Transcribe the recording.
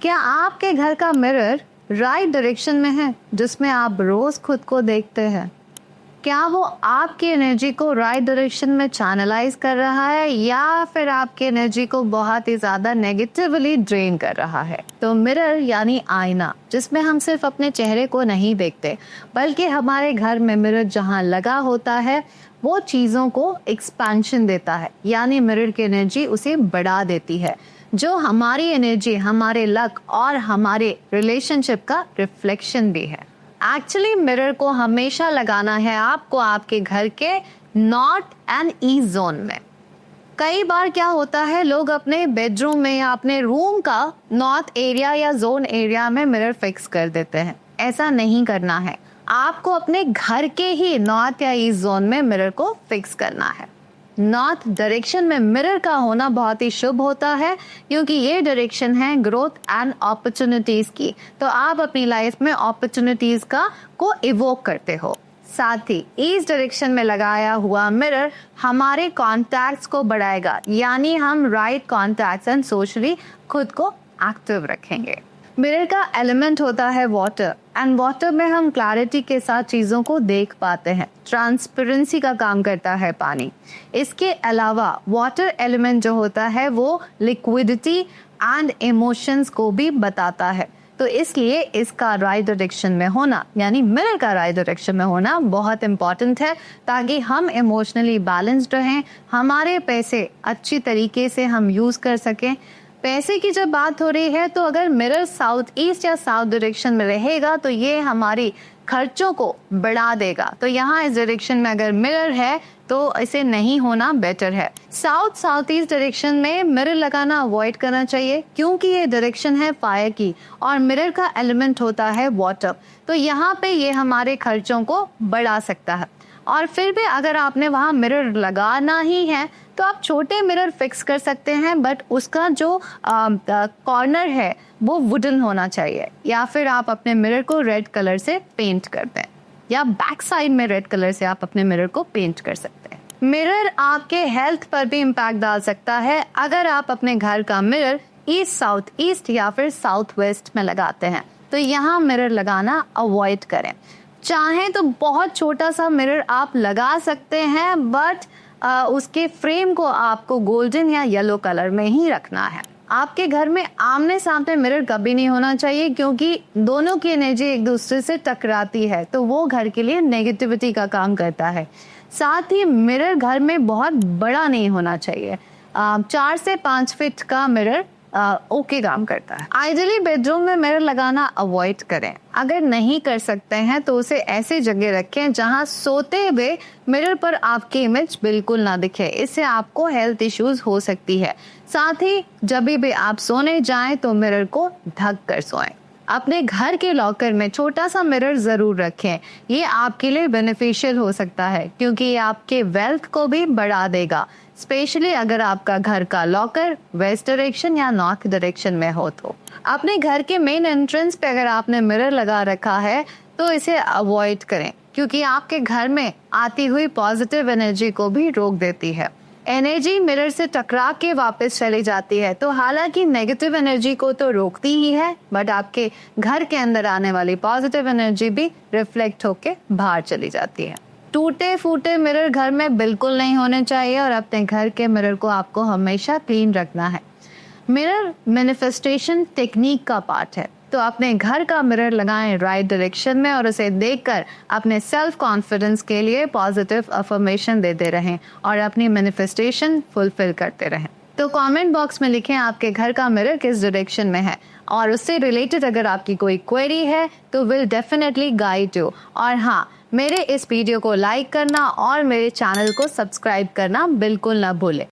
क्या आपके घर का मिरर राइट डायरेक्शन में है जिसमें आप रोज खुद को देखते हैं? क्या वो आपकी एनर्जी को राइट डायरेक्शन में चैनलाइज कर रहा है या फिर आपकी एनर्जी को बहुत ही ज्यादा नेगेटिवली ड्रेन कर रहा है? तो मिरर यानी आईना, जिसमें हम सिर्फ अपने चेहरे को नहीं देखते बल्कि हमारे घर में मिरर जहाँ लगा होता है वो चीज़ों को एक्सपेंशन देता है, यानी मिरर की एनर्जी उसे बढ़ा देती है, जो हमारी एनर्जी, हमारे लक और हमारे रिलेशनशिप का रिफ्लेक्शन भी है। एक्चुअली मिरर को हमेशा लगाना है आपको आपके घर के नॉर्थ एंड ईस्ट जोन में। कई बार क्या होता है, लोग अपने बेडरूम में या अपने रूम का नॉर्थ एरिया या जोन एरिया में मिरर फिक्स कर देते हैं। ऐसा नहीं करना है, आपको अपने घर के ही नॉर्थ या ईस्ट जोन में मिरर को फिक्स करना है। नॉर्थ डायरेक्शन में मिरर का होना बहुत ही शुभ होता है क्योंकि ये डायरेक्शन है ग्रोथ एंड अपॉर्चुनिटीज की, तो आप अपनी लाइफ में अपॉर्चुनिटीज को इवोक करते हो। साथ ही ईस्ट डायरेक्शन में लगाया हुआ मिरर हमारे कॉन्टैक्ट्स को बढ़ाएगा, यानी हम राइट कॉन्टैक्ट्स एंड सोशली खुद को एक्टिव रखेंगे। मिरर का एलिमेंट होता है वाटर एंड वाटर में हम क्लैरिटी के साथ चीज़ों को देख पाते हैं। ट्रांसपेरेंसी का काम करता है पानी। इसके अलावा वाटर एलिमेंट जो होता है वो लिक्विडिटी एंड इमोशंस को भी बताता है, तो इसलिए इसका राइट डायरेक्शन में होना, यानी मिरर का राइट डायरेक्शन में होना बहुत इंपॉर्टेंट है ताकि हम इमोशनली बैलेंस्ड रहें, हमारे पैसे अच्छी तरीके से हम यूज़ कर सकें। पैसे की जब बात हो रही है तो अगर मिरर साउथ ईस्ट या साउथ डायरेक्शन में रहेगा तो ये हमारी खर्चों को बढ़ा देगा, तो यहाँ इस डायरेक्शन में अगर मिरर है तो इसे नहीं होना बेटर है। साउथ ईस्ट डायरेक्शन में मिरर लगाना अवॉइड करना चाहिए क्योंकि ये डायरेक्शन है फायर की और मिरर का एलिमेंट होता है वाटर, तो यहाँ पे ये हमारे खर्चों को बढ़ा सकता है। और फिर भी अगर आपने वहाँ मिरर लगाना ही है तो आप छोटे मिरर फिक्स कर सकते हैं, बट उसका जो कॉर्नर है वो वुडन होना चाहिए, या फिर आप अपने मिरर को रेड कलर से पेंट कर दें, या बैक साइड में रेड कलर से आप अपने मिरर को पेंट कर सकते हैं। मिरर आपके हेल्थ पर भी इम्पैक्ट डाल सकता है अगर आप अपने घर का मिरर ईस्ट साउथ ईस्ट या फिर साउथ वेस्ट में लगाते हैं, तो यहाँ मिरर लगाना अवॉइड करें। चाहें तो बहुत छोटा सा मिरर आप लगा सकते हैं, बट उसके फ्रेम को आपको गोल्डन या येलो कलर में ही रखना है। आपके घर में आमने सामने मिरर कभी नहीं होना चाहिए क्योंकि दोनों की एनर्जी एक दूसरे से टकराती है, तो वो घर के लिए नेगेटिविटी का काम करता है। साथ ही मिरर घर में बहुत बड़ा नहीं होना चाहिए, 4 से 5 फीट का मिरर ओके काम करता है। आइडियली बेडरूम में मिरर लगाना अवॉइड करें। अगर नहीं कर सकते हैं तो उसे ऐसे जगह रखें जहां सोते हुए मिरर पर आपकी इमेज बिल्कुल ना दिखे, इससे आपको हेल्थ इश्यूज हो सकती है। साथ ही जब भी आप सोने जाएं तो मिरर को ढक कर सोएं। अपने घर के लॉकर में छोटा सा मिरर जरूर रखें, ये आपके लिए बेनिफिशियल हो सकता है क्योंकि ये आपके वेल्थ को भी बढ़ा देगा, स्पेशली अगर आपका घर का लॉकर वेस्ट डायरेक्शन या नॉर्थ डायरेक्शन में हो तो। अपने घर के मेन एंट्रेंस पे अगर आपने मिरर लगा रखा है तो इसे अवॉइड करें क्योंकि आपके घर में आती हुई पॉजिटिव एनर्जी को भी रोक देती है। एनर्जी मिरर से टकरा के वापस चली जाती है, तो हालांकि नेगेटिव एनर्जी को तो रोकती ही है, बट आपके घर के अंदर आने वाली पॉजिटिव एनर्जी भी रिफ्लेक्ट होके बाहर चली जाती है। टूटे फूटे मिरर घर में बिल्कुल नहीं होने चाहिए और अपने घर के मिरर को आपको हमेशा क्लीन रखना है। मिरर मैनिफेस्टेशन टेक्निक का पार्ट है, तो अपने घर का मिरर लगाएं राइट डायरेक्शन में और उसे देखकर अपने सेल्फ कॉन्फिडेंस के लिए पॉजिटिव अफर्मेशन देते रहें और अपनी मैनिफेस्टेशन फुलफिल करते रहें। तो कमेंट बॉक्स में लिखें आपके घर का मिरर किस डायरेक्शन में है, और उससे रिलेटेड अगर आपकी कोई क्वेरी है तो विल डेफिनेटली गाइड यू। और हाँ, मेरे इस वीडियो को लाइक करना और मेरे चैनल को सब्सक्राइब करना बिल्कुल ना भूलें।